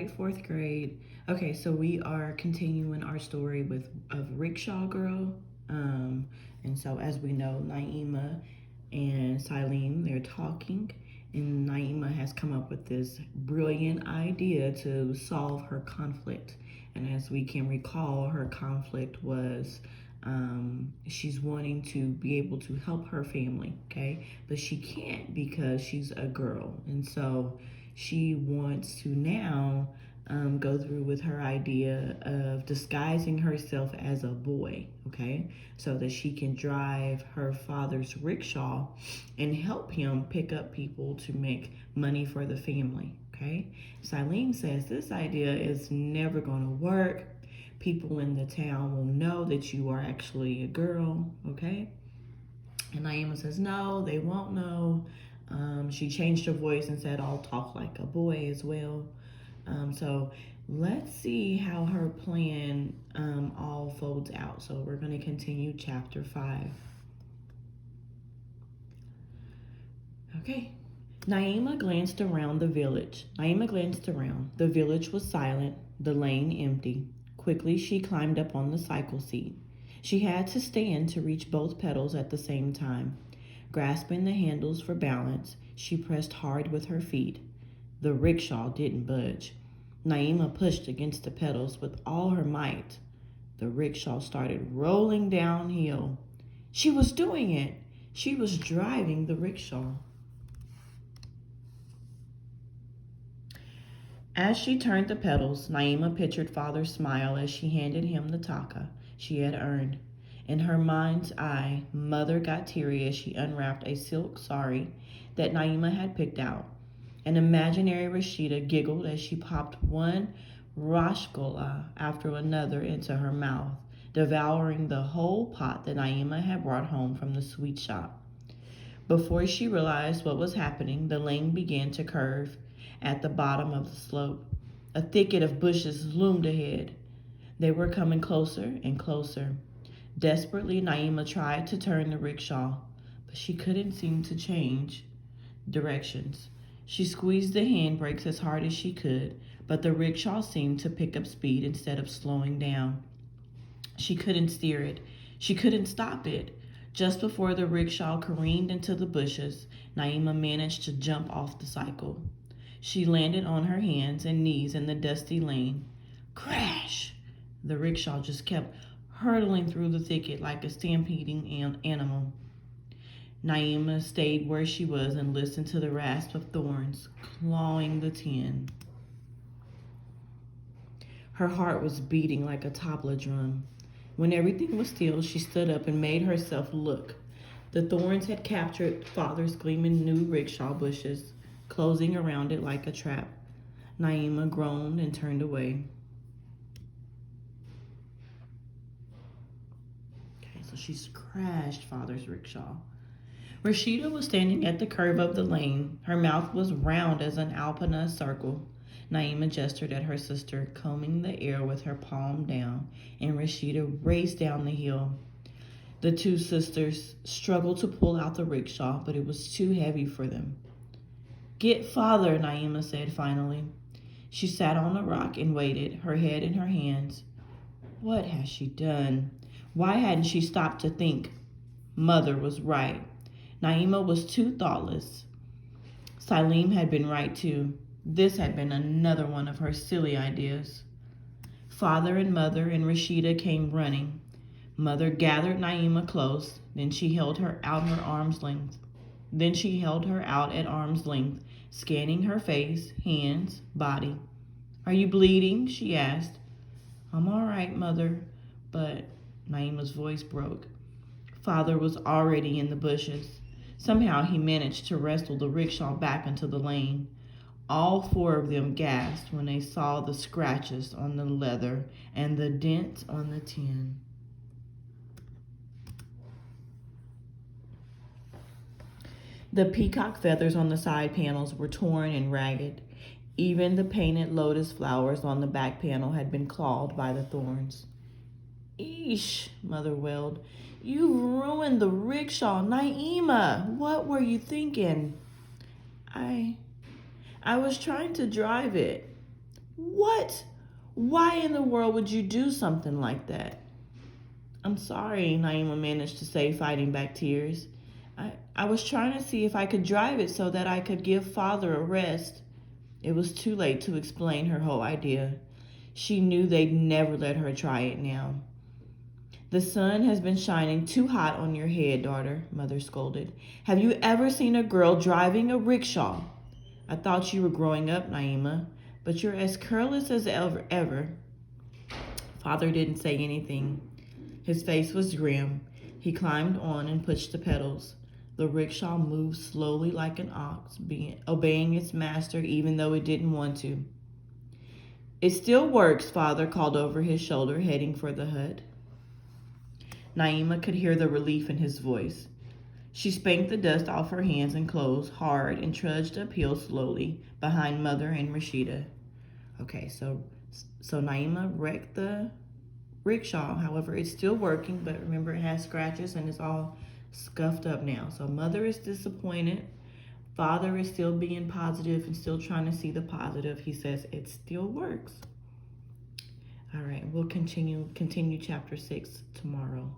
right, fourth grade. Okay, so we are continuing our story of Rickshaw Girl. Um, and so as we know, Naima and Silene, they're talking, and Naima has come up with this brilliant idea to solve her conflict. And as we can recall, her conflict was she's wanting to be able to help her family, okay? But she can't because she's a girl. And so she wants to now go through with her idea of disguising herself as a boy, okay? So that she can drive her father's rickshaw and help him pick up people to make money for the family, okay? Silene says this idea is never going to work. People in the town will know that you are actually a girl, okay? And Naima says, no, they won't know. She changed her voice and said, I'll talk like a boy as well. So let's see how her plan all folds out. So we're going to continue chapter 5. Okay. Naima glanced around the village. The village was silent, the lane empty. Quickly, she climbed up on the cycle seat. She had to stand to reach both pedals at the same time. Grasping the handles for balance, she pressed hard with her feet. The rickshaw didn't budge. Naima pushed against the pedals with all her might. The rickshaw started rolling downhill. She was doing it. She was driving the rickshaw. As she turned the pedals, Naima pictured Father's smile as she handed him the taka she had earned. In her mind's eye, Mother got teary as she unwrapped a silk sari that Naima had picked out. An imaginary Rashida giggled as she popped one rashgola after another into her mouth, devouring the whole pot that Naima had brought home from the sweet shop. Before she realized what was happening, the lane began to curve at the bottom of the slope. A thicket of bushes loomed ahead. They were coming closer and closer. Desperately, Naima tried to turn the rickshaw, but she couldn't seem to change directions. She squeezed the handbrakes as hard as she could, but the rickshaw seemed to pick up speed instead of slowing down. She couldn't steer it. She couldn't stop it. Just before the rickshaw careened into the bushes, Naima managed to jump off the cycle. She landed on her hands and knees in the dusty lane. Crash! The rickshaw just kept hurtling through the thicket like a stampeding animal. Naima stayed where she was and listened to the rasp of thorns clawing the tin. Her heart was beating like a tabla drum. When everything was still, she stood up and made herself look. The thorns had captured Father's gleaming new rickshaw bushes, closing around it like a trap. Naima groaned and turned away. Okay, so she's crashed Father's rickshaw. Rashida was standing at the curve of the lane. Her mouth was round as an alpina circle. Naima gestured at her sister, combing the air with her palm down, and Rashida raced down the hill. The two sisters struggled to pull out the rickshaw, but it was too heavy for them. Get Father, Naima said finally. She sat on a rock and waited, her head in her hands. What had she done? Why hadn't she stopped to think? Mother was right. Naima was too thoughtless. Silene had been right too. This had been another one of her silly ideas. Father and Mother and Rashida came running. Mother gathered Naima close, then she held her out at arm's length, scanning her face, hands, body. Are you bleeding? She asked. I'm all right, Mother, but Naima's voice broke. Father was already in the bushes. Somehow he managed to wrestle the rickshaw back into the lane. All four of them gasped when they saw the scratches on the leather and the dents on the tin. The peacock feathers on the side panels were torn and ragged. Even the painted lotus flowers on the back panel had been clawed by the thorns. Eesh, Mother wailed. You've ruined the rickshaw. Naima, what were you thinking? I was trying to drive it. What? Why in the world would you do something like that? I'm sorry, Naima managed to say, fighting back tears. I was trying to see if I could drive it so that I could give Father a rest. It was too late to explain her whole idea. She knew they'd never let her try it now. The sun has been shining too hot on your head, daughter, Mother scolded. Have you ever seen a girl driving a rickshaw? I thought you were growing up, Naima, but you're as careless as ever. Father didn't say anything. His face was grim. He climbed on and pushed the pedals. The rickshaw moved slowly like an ox, obeying its master even though it didn't want to. It still works, Father called over his shoulder, heading for the hut. Naima could hear the relief in his voice. She spanked the dust off her hands and clothes hard and trudged uphill slowly behind Mother and Rashida. Okay, so Naima wrecked the rickshaw. However, it's still working, but remember it has scratches and it's all scuffed up now. So Mother is disappointed. Father is still being positive and still trying to see the positive. He says it still works. All right, we'll continue chapter 6 tomorrow.